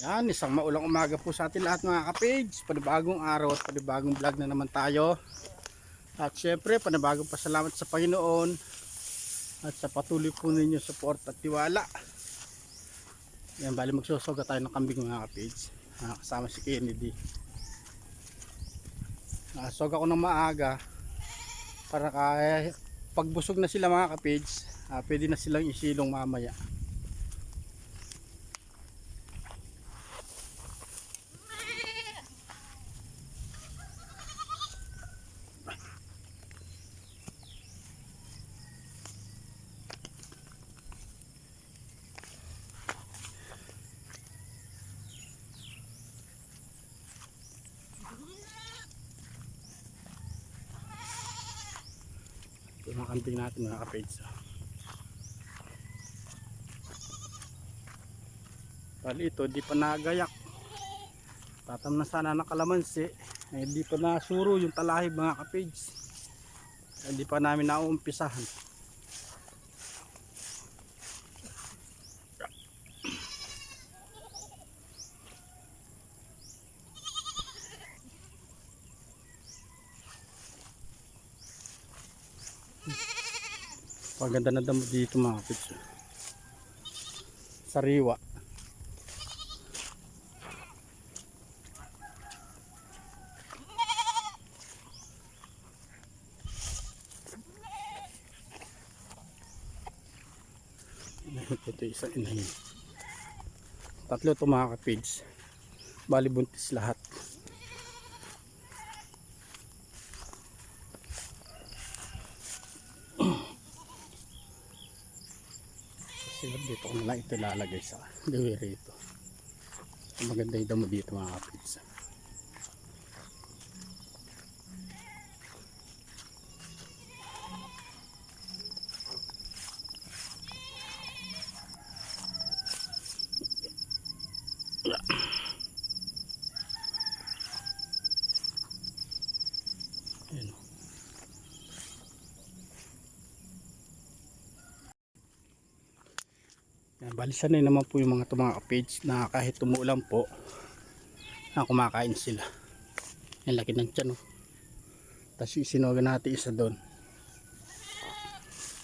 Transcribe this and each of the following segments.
Yan, isang maulang umaga po sa atin lahat mga ka-page. Panibagong araw at panibagong vlog na naman tayo. At syempre, panibagong pasalamat sa Panginoon at sa patuloy po ninyo support at tiwala. Yan, bali magsusuga tayo ng kambing mga ka-page. Kasama si Kennedy. Suga ko ng maaga para kaya pagbusog na sila mga ka-page, pwede na silang isilong mamaya. Ito mga kambing natin mga ka-page. Bali ito, di pa nagayak. Tatam na sana ng kalamansi. Di pa nasuro yung talahib mga ka-page. Hindi pa namin nauumpisahan. Paganda na damo dito mga ka-page. Sariwa. Ito isa inahin. Tatlo ito mga ka-page. Bali buntis lahat. Dito ko na lang ito lalagay sa gawiri ito. Maganda yung damo dito mga ka-page. Bali sanay naman po yung mga ka-page na kahit tumuulan po na kumakain sila. Ang laki ng tiyan, oh. Tapos isinugan natin isa doon.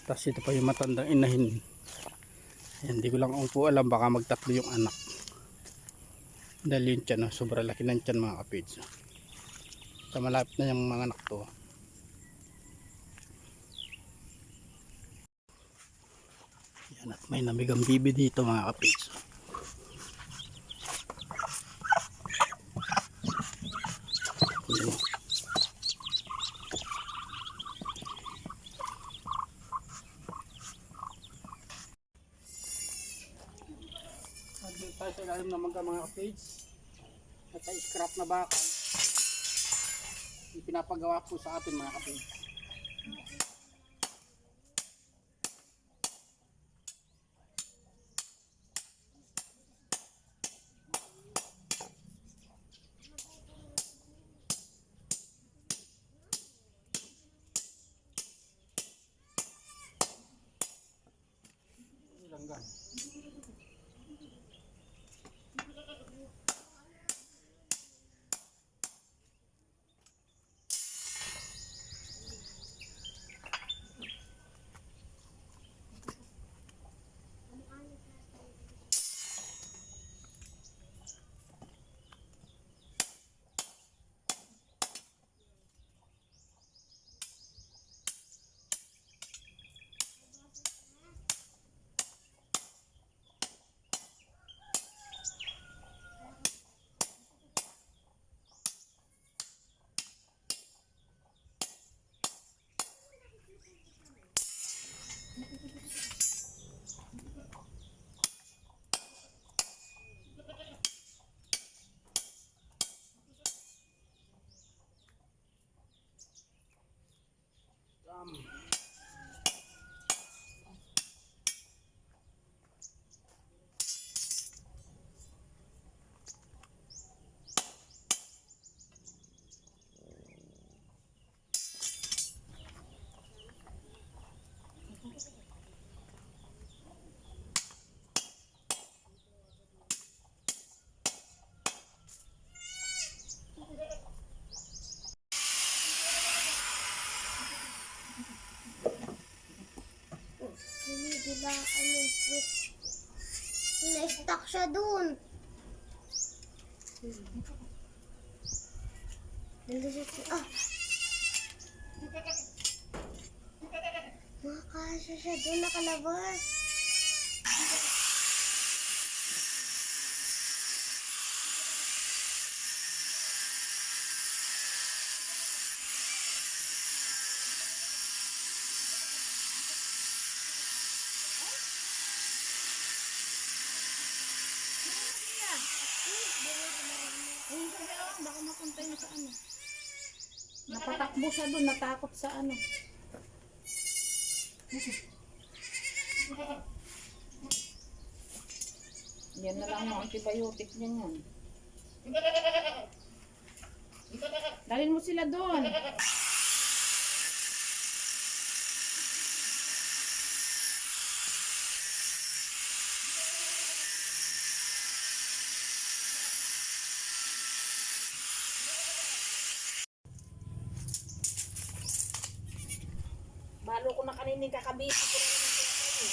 Tapos ito pa yung matandang inahin. Hindi ko lang po alam, baka magtatlo yung anak. Dahil yung tiyan, oh, sobrang laki ng tiyan mga ka-page. Sa malapit na yung mga anak to. Yan, at may namigang bibi dito mga ka-page. Dito tayo sa ilalim naman ka mga ka-page. At ay scrap na bakal. Yung pinapagawa po sa atin mga ka-page. Langgan. Wala, ano, wait. Na-stuck siya dun. Ah! Makakasya siya dun, nakalabas. Baka mapunta yun sa ano. Napatakbo siya doon, natakot sa ano. Yan na lang yung antibiotic niya yan. Dalhin mo sila doon. Balo ko na kanining kakabisi ko na naman kayo.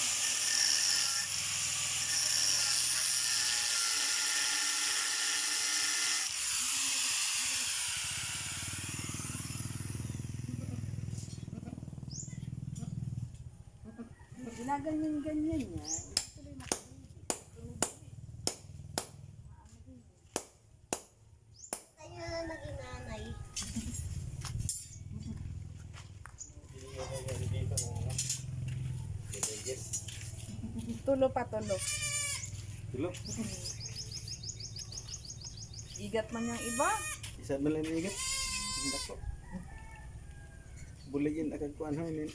Ginaganyan-ganyan niya. Tayo na naging nanay. Tulo pa, tulo. Tulo. Igat man yung iba. Isa na lang igat. Hindi ko. Buligin agad ko ano yun.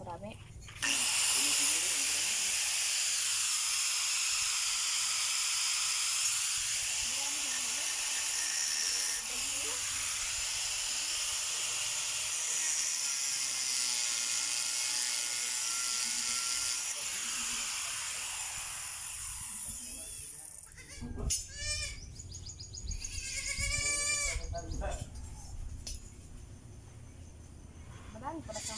Marami. Marami para sa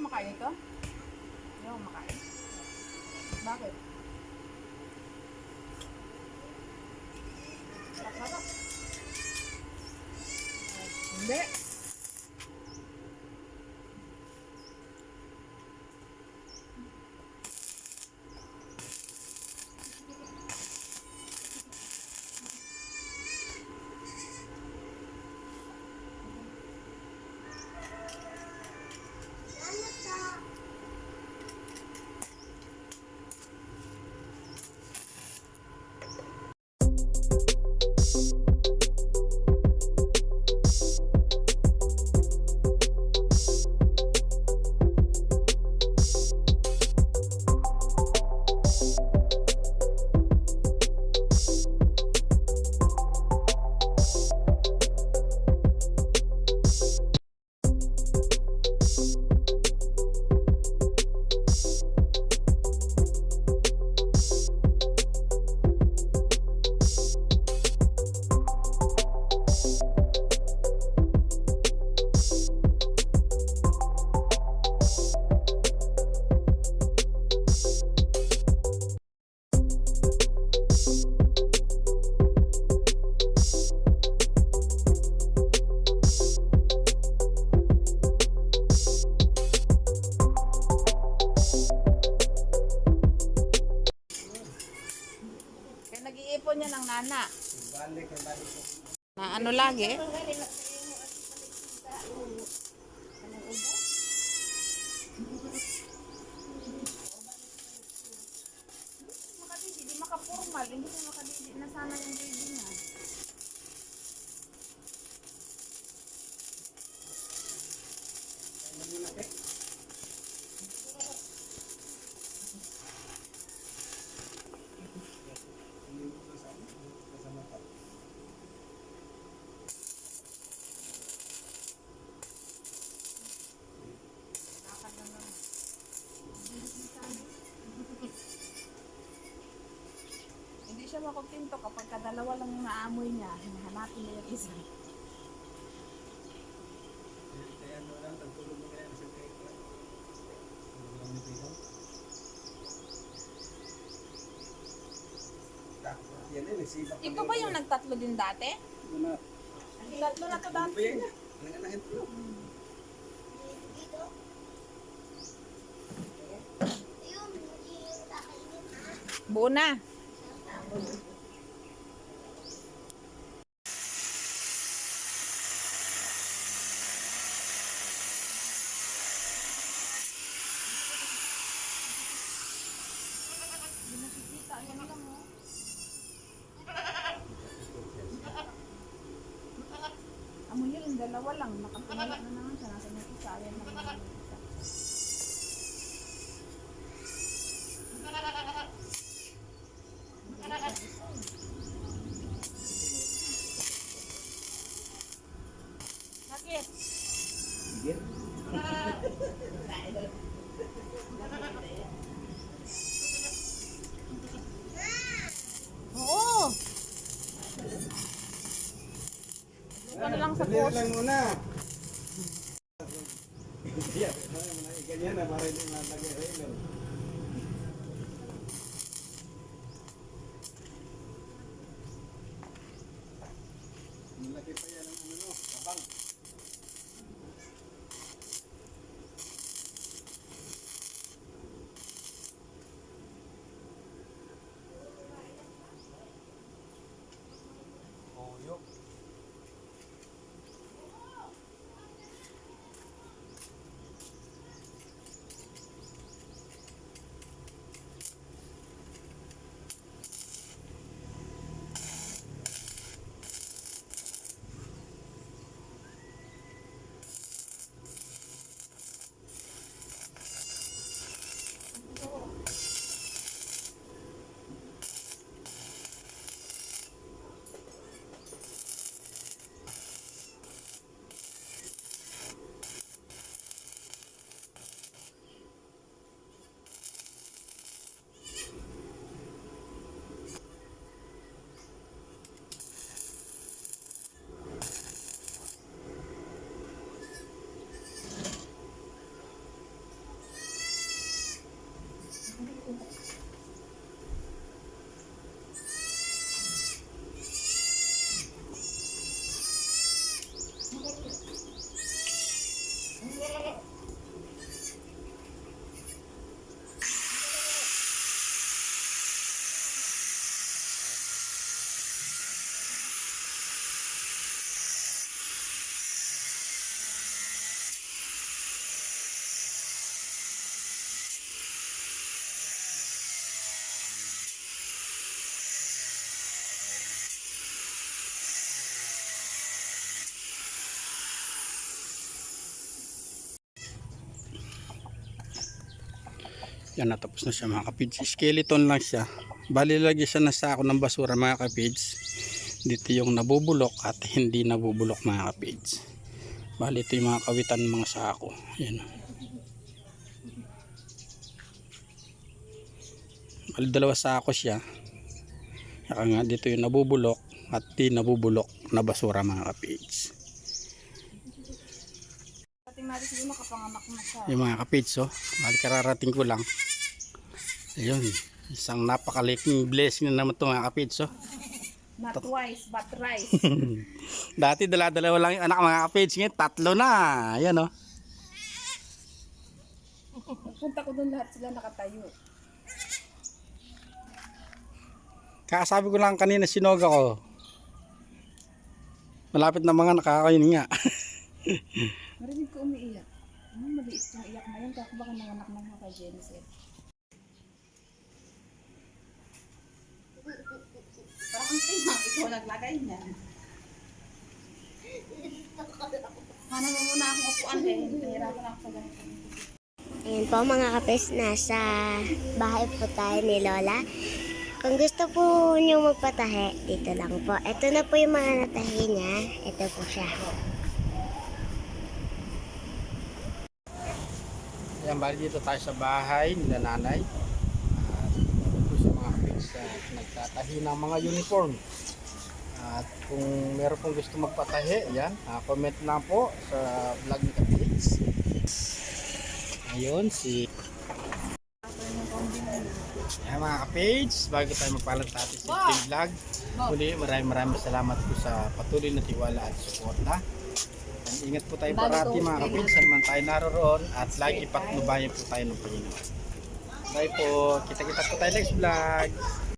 kumakain ito? Hindi ako kumakain. Bakit? Sarap. Hindi. Salamat sa... nana. Na ano lagi? Makadidi, di makapormal. Hindi ko makadidi na sana yung baby niya. Hindi siya makontento kapag kadalawa lang yung naamoy niya. Hinahanapin niya yung isa. Yan eh, nagsipa. Ito ba yung nagtatlo din dati? Ano? Tatlo na to dati. Nangangahin ko. Dito. Ayun, hindi yung kakainin ha. Buo na. Amo yun, yung dalawa lang. Nakatingala na naman siya. Nasa may isa. Ayan na naman yung isa. Bakit? Sige. Oo. Ano lang sa Dali post. lang muna. Yan, ganyan na para hindi malagay sa ilo. Malaki pa yan ang ano, kabang. Oyo. Yan, natapos na siya mga kapids. Skeleton lang siya. Bali lagi siya na sako ng basura mga kapids. Dito yung nabubulok at hindi nabubulok mga kapids. Bali ito yung mga kawitan ng mga sako. Yan. Bali dalawa sako siya. Saka nga dito yung nabubulok at di nabubulok na basura mga kapids. Pating natin siguro makapanganak na siya. Yung mga kapids, oh. Bali kararating ko lang. Ayun. Isang napakalaking blessing na naman ito mga kapids, oh. Not twice, but thrice. Dati dala-dalawa lang yung anak mga kapids. Ngayon tatlo na. Ayan, oh. Punta ko doon lahat sila nakatayo. Kakasabi ko lang kanina sinog ako. Malapit na mga nakakahininga. Marinig ko umiiyak. Ano, maliit yung iyak na yun. Kako baka nanganak ng mga kay Genesis. Parang tingnan, ikaw naglagay niyan. Hanap mo muna akong upuan eh. Nahirapan ako sa ganito. Ayan po mga kapis, nasa bahay po tayo ni Lola. Kung gusto po niyo magpatahi, dito lang po. Ito na po yung mga natahi niya. Ito po siya. Ayan, bali dito tayo sa bahay nila nanay. At ito po sa mga kapigs nagtatahi ng mga uniform. At kung meron pong gusto magpatahi, yan, comment lang po sa vlog ni Kapigs. Ayun, Ayan mga kapigs, bago tayo magpalantati sa ating vlog. Muli, maraming salamat po sa patuloy na tiwala at suporta. And ingat po tayo parati mga kapigs, saan man tayo naroon at lagi patnubayan po tayo ng Panginoon. Bye po, kita-kita po tayo next vlog.